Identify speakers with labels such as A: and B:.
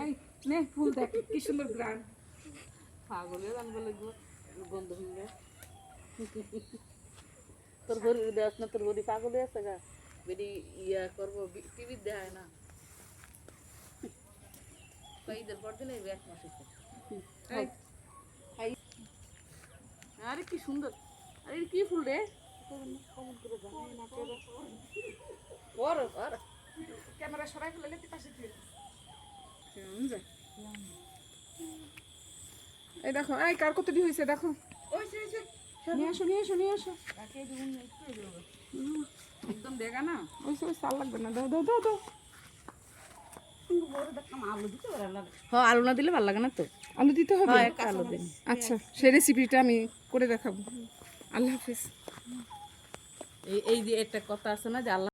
A: এই নে ফুল দেখ কি সুন্দর গ্রান।
B: পাগলের আনবো লাগবো গন্ধ শুনলে তোর ঘড়ি দেখ না, তোর ঘড়ি পাগলে আছে গা বেরি ইয়া করবো টিভি দেখায় না ঈদের পর দিন এক মাস আরে কি সুন্দর, আরে কি ফুল রে
A: ক্যামেরা সরাই ফেলে লেতে পাশে দিয়ে এই দেখো এই কার কতটি হয়েছে দেখো নিয়ে আসো নিয়ে আসো নিয়ে আসো
B: একদম দেখা না
A: ওই সাল লাগবে না দাও দাও দাও দাও
B: হ্যাঁ আলু না দিলে ভালো লাগে না তো।
A: আলু দিতে হবে
B: হ্যাঁ একটা আলু দিন।
A: আচ্ছা সেই রেসিপিটা আমি করে দেখাবো। আল্লাহ হাফিজ।
B: এই যে একটা কথা আছে না যে আল্লাহ